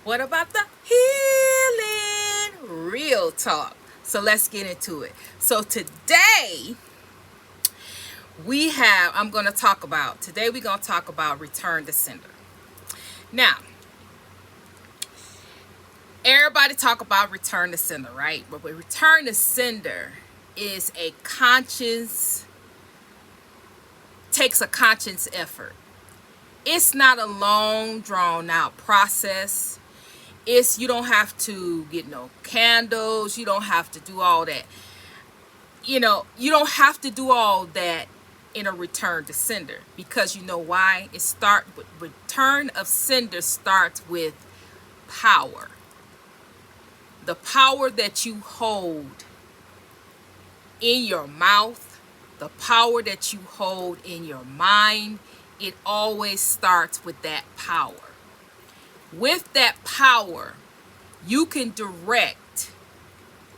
What about the healing? Real talk. So let's get into it. So today we're going to talk about return to sender. Now, everybody talk about return to sender, right? But return to sender is takes a conscious effort. It's not a long drawn out process. You don't have to get no candles. You don't have to do all that. You don't have to do all that in a return to sender, because you know why? Return of sender starts with power. The power that you hold in your mouth, the power that you hold in your mind, it always starts with that power. With that power, you can direct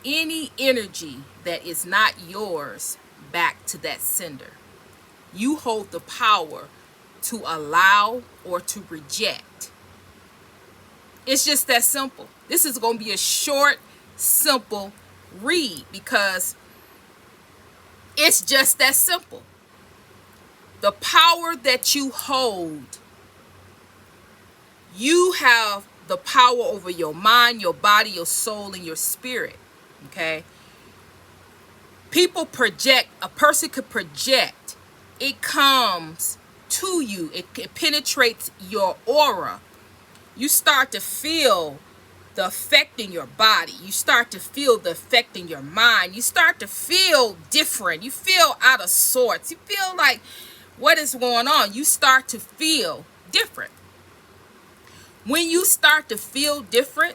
any energy that is not yours back to that sender. You hold the power to allow or to reject. It's just that simple. This is going to be a short, simple read because it's just that simple. The power that you hold, you have the power over your mind, your body, your soul, and your spirit. Okay? A person could project. It comes to you. It penetrates your aura. You start to feel the effect in your body. You start to feel the effect in your mind. You start to feel different. You feel out of sorts. You feel like, what is going on? You start to feel different. When you start to feel different,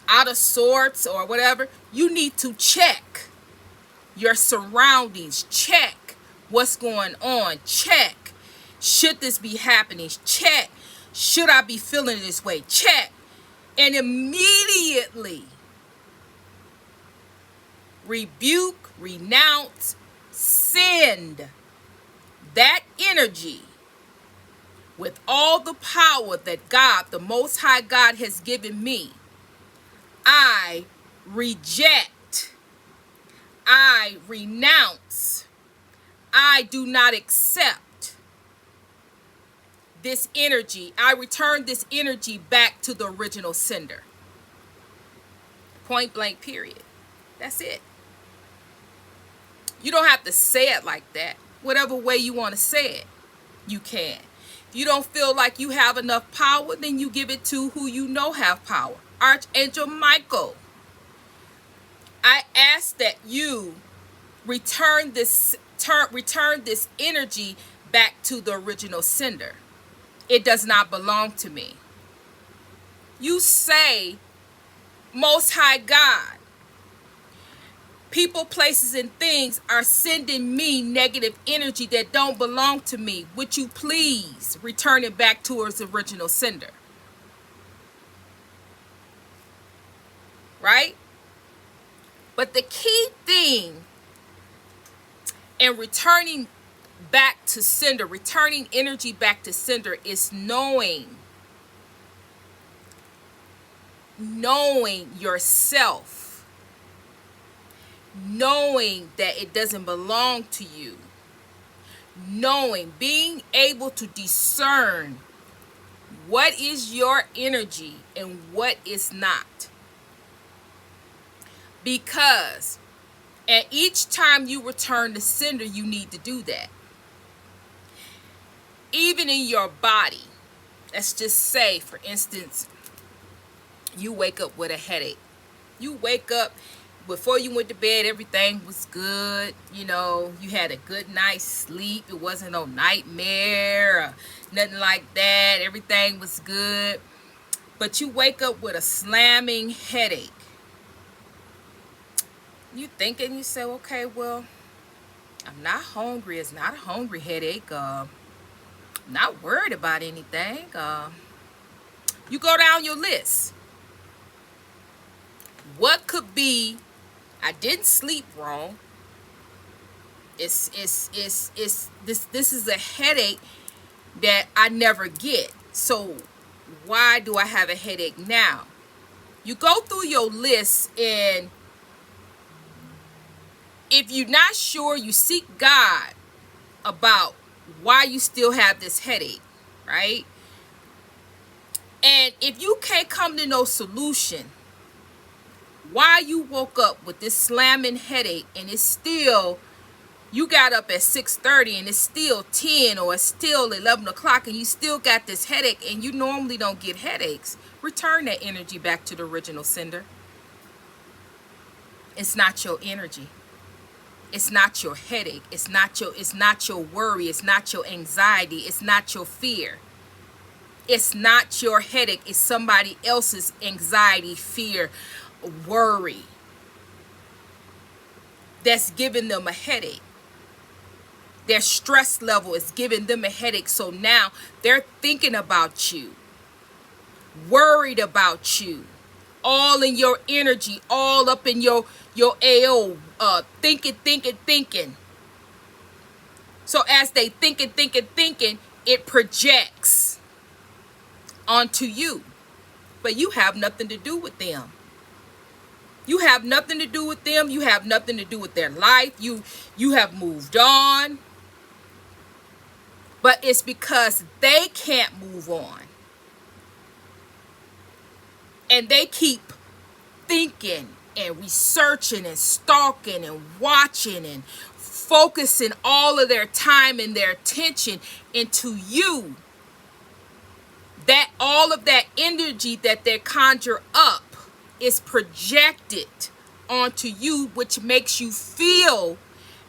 out of sorts or whatever, you need to check your surroundings. Check what's going on. Check, should this be happening? Check, should I be feeling this way? Check. And immediately rebuke, renounce, send that energy with all the power that God, the Most High God, has given me. I reject, I renounce, I do not accept this energy. I return this energy back to the original sender. Point blank, period. That's it. You don't have to say it like that. Whatever way you want to say it, you can. If you don't feel like you have enough power, then you give it to who you know have power. Archangel Michael. I ask that you return this energy back to the original sender. It does not belong to me. You say, Most High God, people, places, and things are sending me negative energy that don't belong to me. Would you please return it back to its original sender? Right? But the key thing in returning back to sender, returning energy back to sender, is knowing yourself, knowing that it doesn't belong to you, being able to discern what is your energy and what is not. Because at each time you return to sender, you need to do that. Even in your body. Let's just say, for instance, you wake up with a headache. You wake up, before you went to bed, everything was good. You had a good night's sleep. It wasn't no nightmare or nothing like that. Everything was good. But you wake up with a slamming headache. You think and you say, okay, well, I'm not hungry. It's not a hungry headache. I'm not worried about anything. You go down your list. What could be? I didn't sleep wrong. This is a headache that I never get. So why do I have a headache now? You go through your list, and if you're not sure, you seek God about why you still have this headache, right? And if you can't come to no solution, why you woke up with this slamming headache, and it's still, you got up at 6:30 and it's still 10 or it's still 11 o'clock and you still got this headache, and you normally don't get headaches, return that energy back to the original sender. It's not your energy. It's not your headache. It's not your worry. It's not your anxiety. It's not your fear. It's not your headache. It's somebody else's anxiety, fear, worry that's giving them a headache. Their stress level is giving them a headache. So now they're thinking about you, worried about you, all in your energy, all up in your AO, thinking. So as they thinking, it projects onto you. But you have nothing to do with them. You have nothing to do with them. You have nothing to do with their life. You have moved on. But it's because they can't move on. And they keep thinking and researching and stalking and watching and focusing all of their time and their attention into you. That all of that energy that they conjure up is projected onto you, which makes you feel,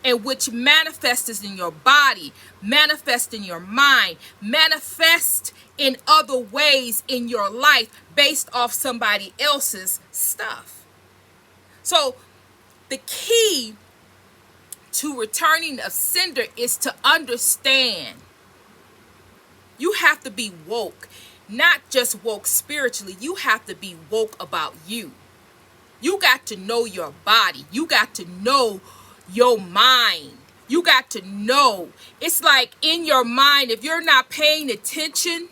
and which manifests in your body, manifests in your mind, manifests in other ways in your life based off somebody else's stuff. So the key to returning a sender is to understand. You have to be woke, not just woke spiritually. You have to be woke about you. You got to know your body. You got to know your mind. You got to know. It's like in your mind, if you're not paying attention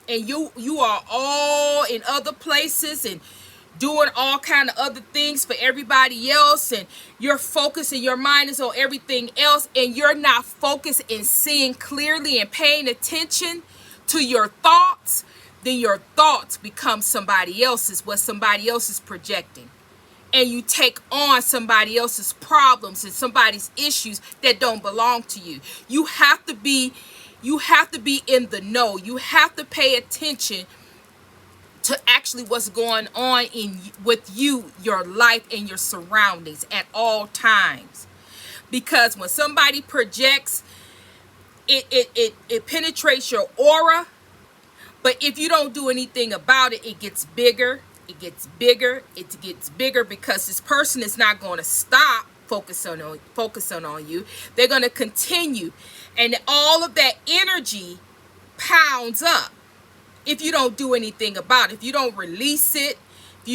and you are all in other places and doing all kind of other things for everybody else, and your focus and your mind is on everything else, and you're not focused and seeing clearly and paying attention to your thoughts, then your thoughts become somebody else's, what somebody else is projecting. And you take on somebody else's problems and somebody's issues that don't belong to you. You have to be in the know. You have to pay attention to actually what's going on with you, your life, and your surroundings at all times. Because when somebody projects, it penetrates your aura. But if you don't do anything about it, it gets bigger. It gets bigger. It gets bigger because this person is not going to stop focusing on you. They're going to continue, and all of that energy pounds up. If you don't do anything about it, if you don't release it, if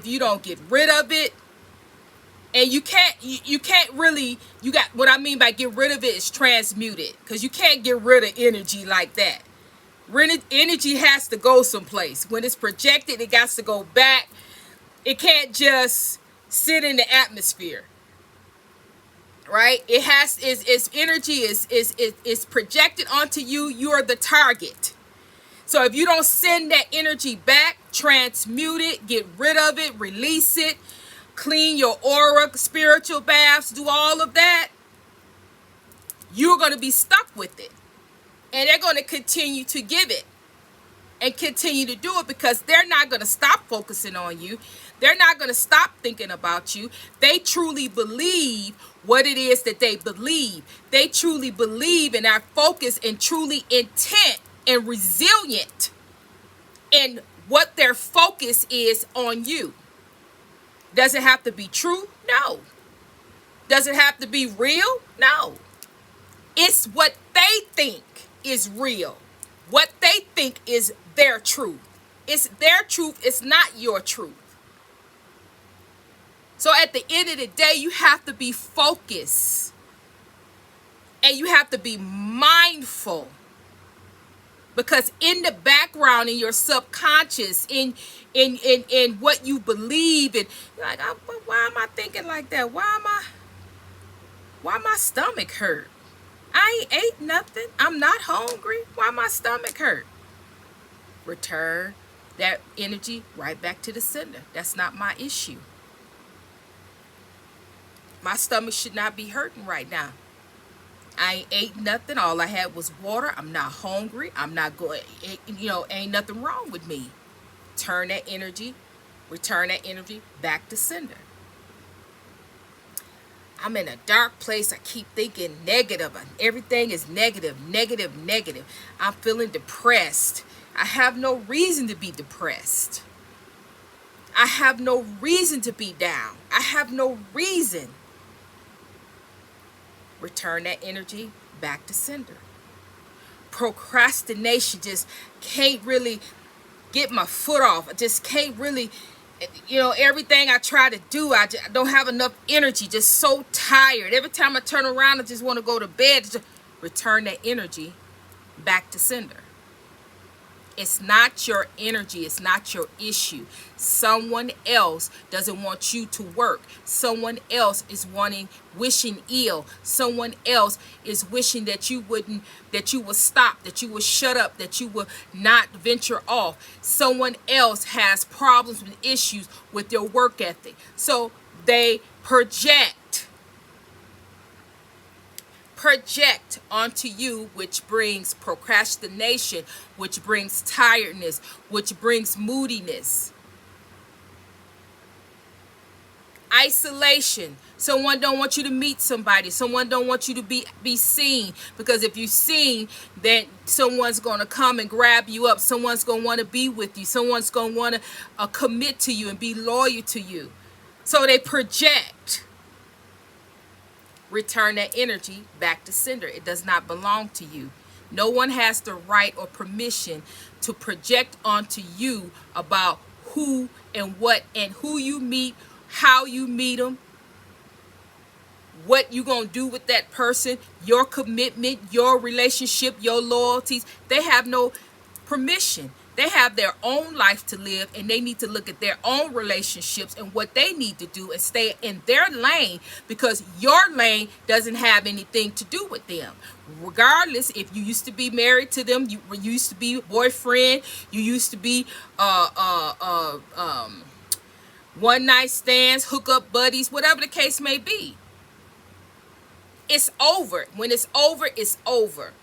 you don't get rid of it, and you can't really, you got, what I mean by get rid of it is transmute it, because you can't get rid of energy like that. Energy has to go someplace. When it's projected, it got to go back. It can't just sit in the atmosphere, right? It has, its energy is projected onto you. You're the target. So if you don't send that energy back, transmute it, get rid of it, release it, clean your aura, spiritual baths, do all of that, you're going to be stuck with it. And they're going to continue to give it and continue to do it, because they're not going to stop focusing on you. They're not going to stop thinking about you. They truly believe what it is that they believe. They truly believe and are focused and truly intent and resilient in what their focus is on you. Does it have to be true? No. Does it have to be real? No. It's what they think is real. What they think is their truth. It's their truth. It's not your truth. So at the end of the day, you have to be focused. And you have to be mindful Because in the background, in your subconscious, in what you believe, and you're like, why am I thinking like that? Why my stomach hurt? I ain't ate nothing. I'm not hungry. Why my stomach hurt? Return that energy right back to the sender. That's not my issue. My stomach should not be hurting right now. I ain't ate nothing. All I had was water. I'm not hungry. I'm not going, ain't nothing wrong with me. Return that energy back to sender. I'm in a dark place. I keep thinking negative. Everything is negative. I'm feeling depressed. I have no reason to be depressed. I have no reason to be down. I have no reason. Return that energy back to sender. Procrastination, just can't really get my foot off. I just can't really, everything I try to do, I don't have enough energy. Just so tired. Every time I turn around, I just want to go to bed. Just return that energy back to sender. It's not your energy. It's not your issue. Someone else doesn't want you to work. Someone else is wishing ill. Someone else is wishing that you would stop, that you would shut up, that you would not venture off. Someone else has problems with issues with their work ethic. So they project onto you, which brings procrastination, which brings tiredness, which brings moodiness. Isolation. Someone don't want you to meet somebody. Someone don't want you to be seen, because if you're seen, then someone's going to come and grab you up. Someone's going to want to be with you. Someone's going to want to commit to you and be loyal to you. So they project. Return that energy back to sender. It does not belong to you. No one has the right or permission to project onto you about who and what and who you meet, how you meet them, what you gonna do with that person, your commitment, your relationship, your loyalties. They have no permission. They have their own life to live, and they need to look at their own relationships and what they need to do and stay in their lane, because your lane doesn't have anything to do with them. Regardless, if you used to be married to them, you used to be boyfriend, you used to be one night stands, hookup buddies, whatever the case may be. It's over. When it's over, it's over.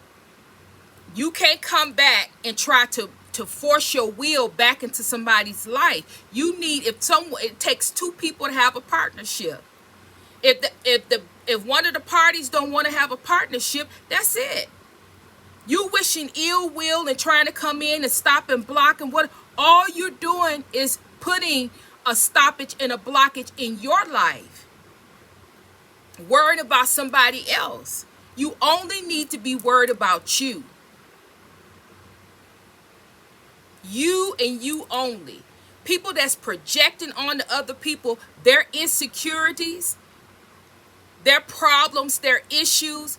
You can't come back and try to force your will back into somebody's life. It takes two people to have a partnership. If one of the parties don't want to have a partnership, that's it. You wishing ill will and trying to come in and stop and block, and what all you're doing is putting a stoppage and a blockage in your life. Worried about somebody else. You only need to be worried about you. You and you only. People that's projecting on to other people their insecurities, their problems, their issues,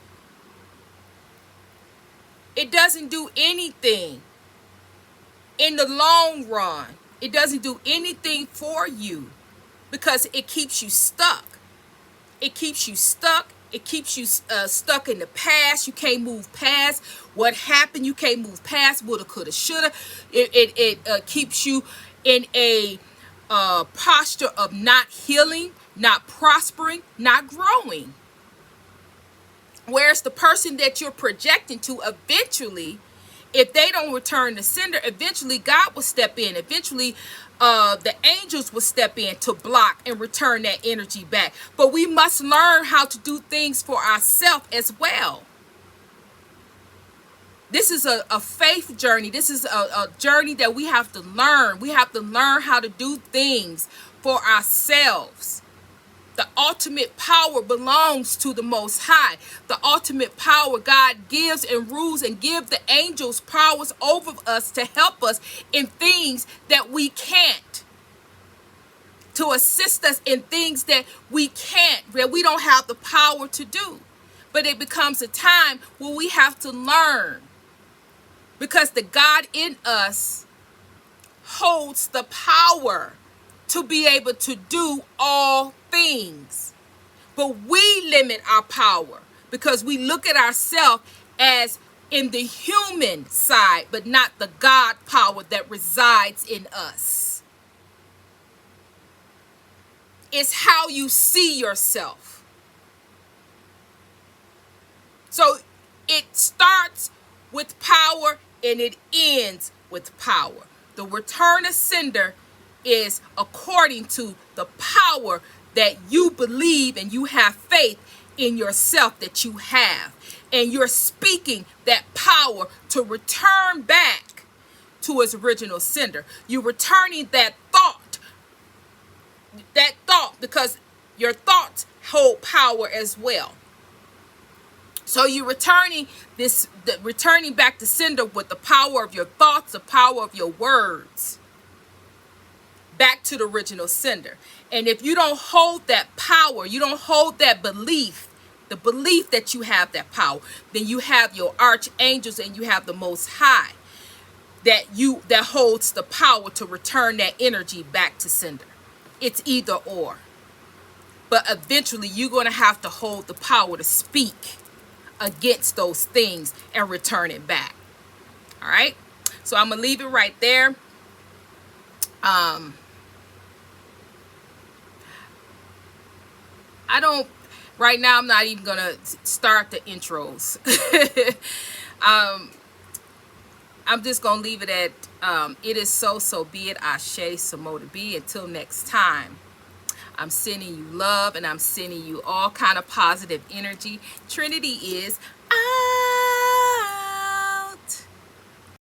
it doesn't do anything in the long run. It doesn't do anything for you, because it keeps you stuck. It keeps you stuck. It keeps you stuck in the past. You can't move past what happened. You can't move past woulda, coulda, shoulda. It keeps you in a posture of not healing, not prospering, not growing. Whereas the person that you're projecting to, eventually, if they don't return the sender, eventually God will step in. Eventually, the angels will step in to block and return that energy back. But we must learn how to do things for ourselves as well. This is a faith journey. This is a journey that we have to learn. We have to learn how to do things for ourselves. The ultimate power belongs to the Most High. The ultimate power God gives and rules and give the angels powers over us to help us in things that we can't. To assist us in things that we can't, that we don't have the power to do. But it becomes a time where we have to learn because the God in us holds the power to be able to do all things. But we limit our power because we look at ourselves as in the human side, but not the God power that resides in us. It's how you see yourself. So it starts with power and it ends with power. The return of sender is according to the power that you believe and you have faith in yourself that you have. And you're speaking that power to return back to its original sender. You're returning that thought because your thoughts hold power as well. So you're returning back to sender with the power of your thoughts, the power of your words, back to the original sender. And if you don't hold that power, you don't hold that belief, the belief that you have that power, then you have your archangels and you have the Most High that holds the power to return that energy back to sender. It's either or. But eventually you're going to have to hold the power to speak against those things and return it back. All right? So I'm going to leave it right there. Right now I'm not even going to start the intros. I'm just going to leave it at, it is so be it, Ashe, Samo to be. Until next time, I'm sending you love and I'm sending you all kind of positive energy. Trinity is